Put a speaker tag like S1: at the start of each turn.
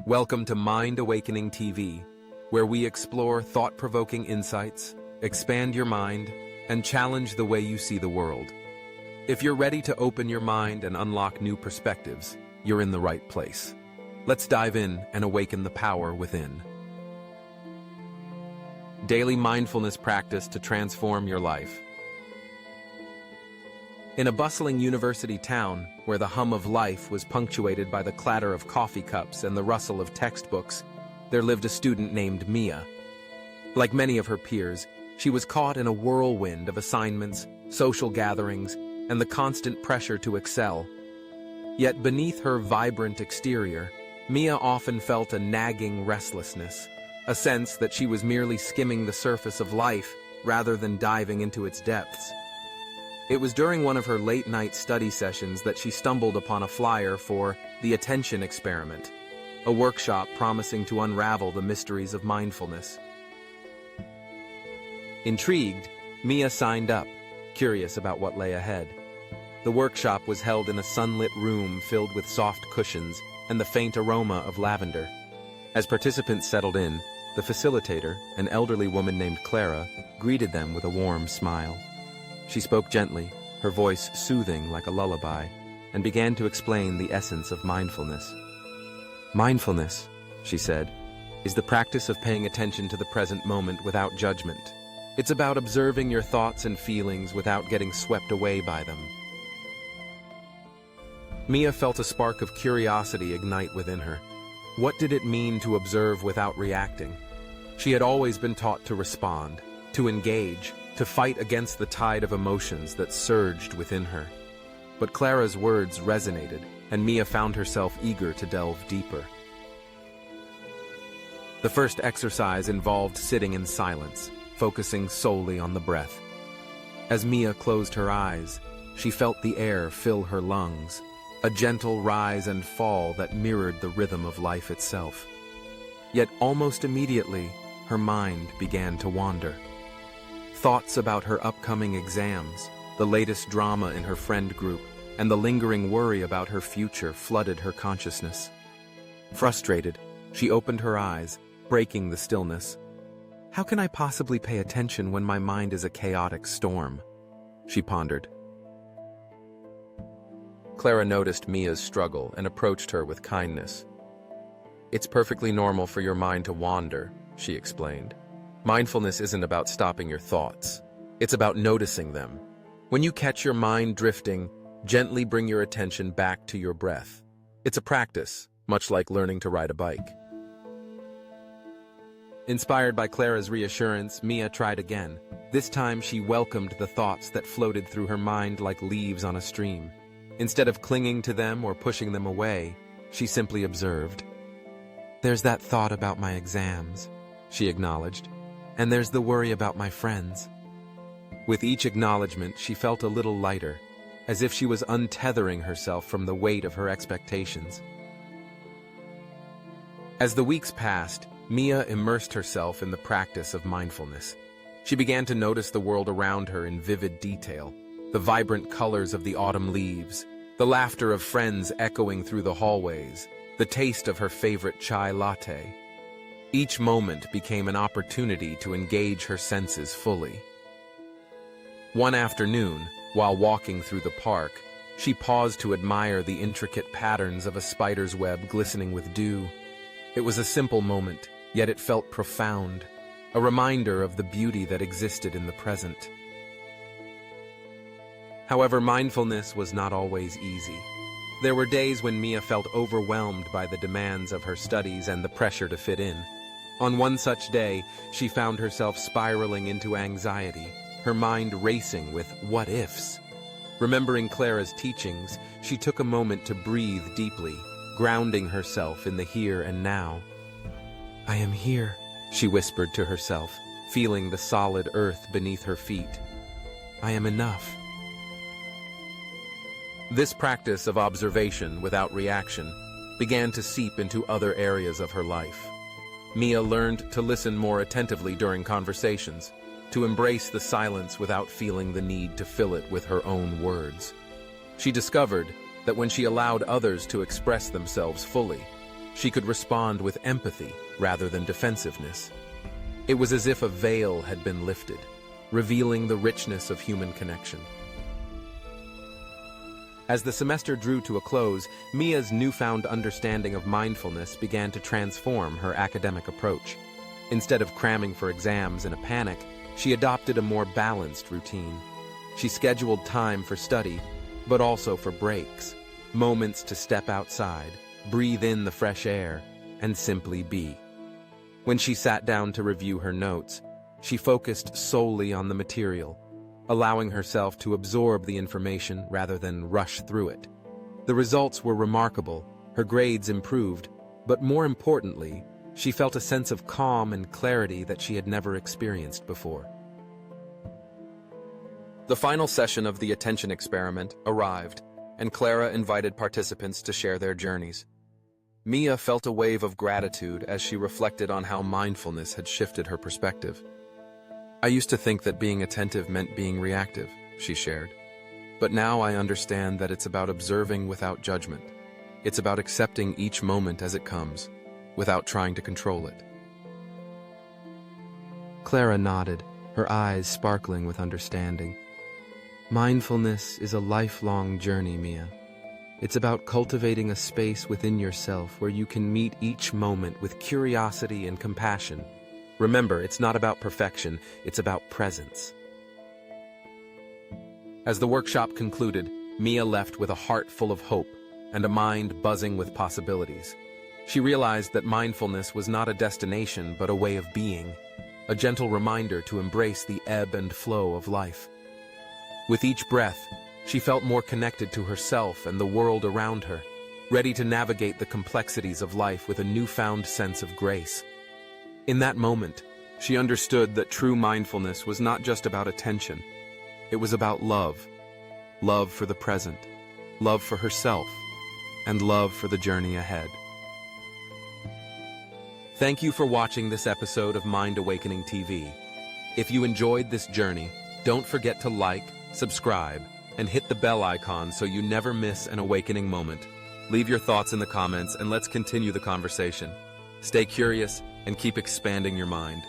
S1: Welcome to Mind Awakening TV, where we explore thought-provoking insights, expand your mind, and challenge the way you see the world. If you're ready to open your mind and unlock new perspectives, you're in the right place. Let's dive in and awaken the power within. Daily mindfulness practice to transform your life. In a bustling university town, where the hum of life was punctuated by the clatter of coffee cups and the rustle of textbooks, there lived a student named Mia. Like many of her peers, she was caught in a whirlwind of assignments, social gatherings, and the constant pressure to excel. Yet beneath her vibrant exterior, Mia often felt a nagging restlessness, a sense that she was merely skimming the surface of life rather than diving into its depths. It was during one of her late-night study sessions that she stumbled upon a flyer for the Attention Experiment, a workshop promising to unravel the mysteries of mindfulness. Intrigued, Mia signed up, curious about what lay ahead. The workshop was held in a sunlit room filled with soft cushions and the faint aroma of lavender. As participants settled in, the facilitator, an elderly woman named Clara, greeted them with a warm smile. She spoke gently, her voice soothing like a lullaby, and began to explain the essence of mindfulness. Mindfulness, she said, is the practice of paying attention to the present moment without judgment. It's about observing your thoughts and feelings without getting swept away by them. Mia felt a spark of curiosity ignite within her. What did it mean to observe without reacting? She had always been taught to respond, to engage, to fight against the tide of emotions that surged within her. But Clara's words resonated, and Mia found herself eager to delve deeper. The first exercise involved sitting in silence, focusing solely on the breath. As Mia closed her eyes, she felt the air fill her lungs, a gentle rise and fall that mirrored the rhythm of life itself. Yet almost immediately, her mind began to wander. Thoughts about her upcoming exams, the latest drama in her friend group, and the lingering worry about her future flooded her consciousness. Frustrated, she opened her eyes, breaking the stillness. How can I possibly pay attention when my mind is a chaotic storm? She pondered. Clara noticed Mia's struggle and approached her with kindness. It's perfectly normal for your mind to wander, she explained. Mindfulness isn't about stopping your thoughts. It's about noticing them. When you catch your mind drifting, gently bring your attention back to your breath. It's a practice, much like learning to ride a bike. Inspired by Clara's reassurance, Mia tried again. This time she welcomed the thoughts that floated through her mind like leaves on a stream. Instead of clinging to them or pushing them away, she simply observed. There's that thought about my exams, she acknowledged. And there's the worry about my friends. With each acknowledgement, she felt a little lighter, as if she was untethering herself from the weight of her expectations. As the weeks passed, Mia immersed herself in the practice of mindfulness. She began to notice the world around her in vivid detail, the vibrant colors of the autumn leaves, the laughter of friends echoing through the hallways, the taste of her favorite chai latte. Each moment became an opportunity to engage her senses fully. One afternoon, while walking through the park, she paused to admire the intricate patterns of a spider's web glistening with dew. It was a simple moment, yet it felt profound, a reminder of the beauty that existed in the present. However, mindfulness was not always easy. There were days when Mia felt overwhelmed by the demands of her studies and the pressure to fit in. On one such day, she found herself spiraling into anxiety, her mind racing with what-ifs. Remembering Clara's teachings, she took a moment to breathe deeply, grounding herself in the here and now. I am here, she whispered to herself, feeling the solid earth beneath her feet. I am enough. This practice of observation without reaction began to seep into other areas of her life. Mia learned to listen more attentively during conversations, to embrace the silence without feeling the need to fill it with her own words. She discovered that when she allowed others to express themselves fully, She could respond with empathy rather than defensiveness. It was as if a veil had been lifted, revealing the richness of human connection. As the semester drew to a close, Mia's newfound understanding of mindfulness began to transform her academic approach. Instead of cramming for exams in a panic, she adopted a more balanced routine. She scheduled time for study, but also for breaks, moments to step outside, breathe in the fresh air, and simply be. When she sat down to review her notes, she focused solely on the material, allowing herself to absorb the information rather than rush through it. The results were remarkable, her grades improved, but more importantly, she felt a sense of calm and clarity that she had never experienced before. The final session of the attention experiment arrived, and Clara invited participants to share their journeys. Mia felt a wave of gratitude as she reflected on how mindfulness had shifted her perspective. "I used to think that being attentive meant being reactive," she shared. "But now I understand that it's about observing without judgment. It's about accepting each moment as it comes, without trying to control it." Clara nodded, her eyes sparkling with understanding. Mindfulness is a lifelong journey, Mia. It's about cultivating a space within yourself where you can meet each moment with curiosity and compassion. Remember, it's not about perfection, it's about presence. As the workshop concluded, Mia left with a heart full of hope and a mind buzzing with possibilities. She realized that mindfulness was not a destination but a way of being, a gentle reminder to embrace the ebb and flow of life. With each breath, she felt more connected to herself and the world around her, ready to navigate the complexities of life with a newfound sense of grace. In that moment, she understood that true mindfulness was not just about attention. It was about love. Love for the present, love for herself, and love for the journey ahead. Thank you for watching this episode of Mind Awakening TV. If you enjoyed this journey, don't forget to like, subscribe, and hit the bell icon so you never miss an awakening moment. Leave your thoughts in the comments and let's continue the conversation. Stay curious and keep expanding your mind.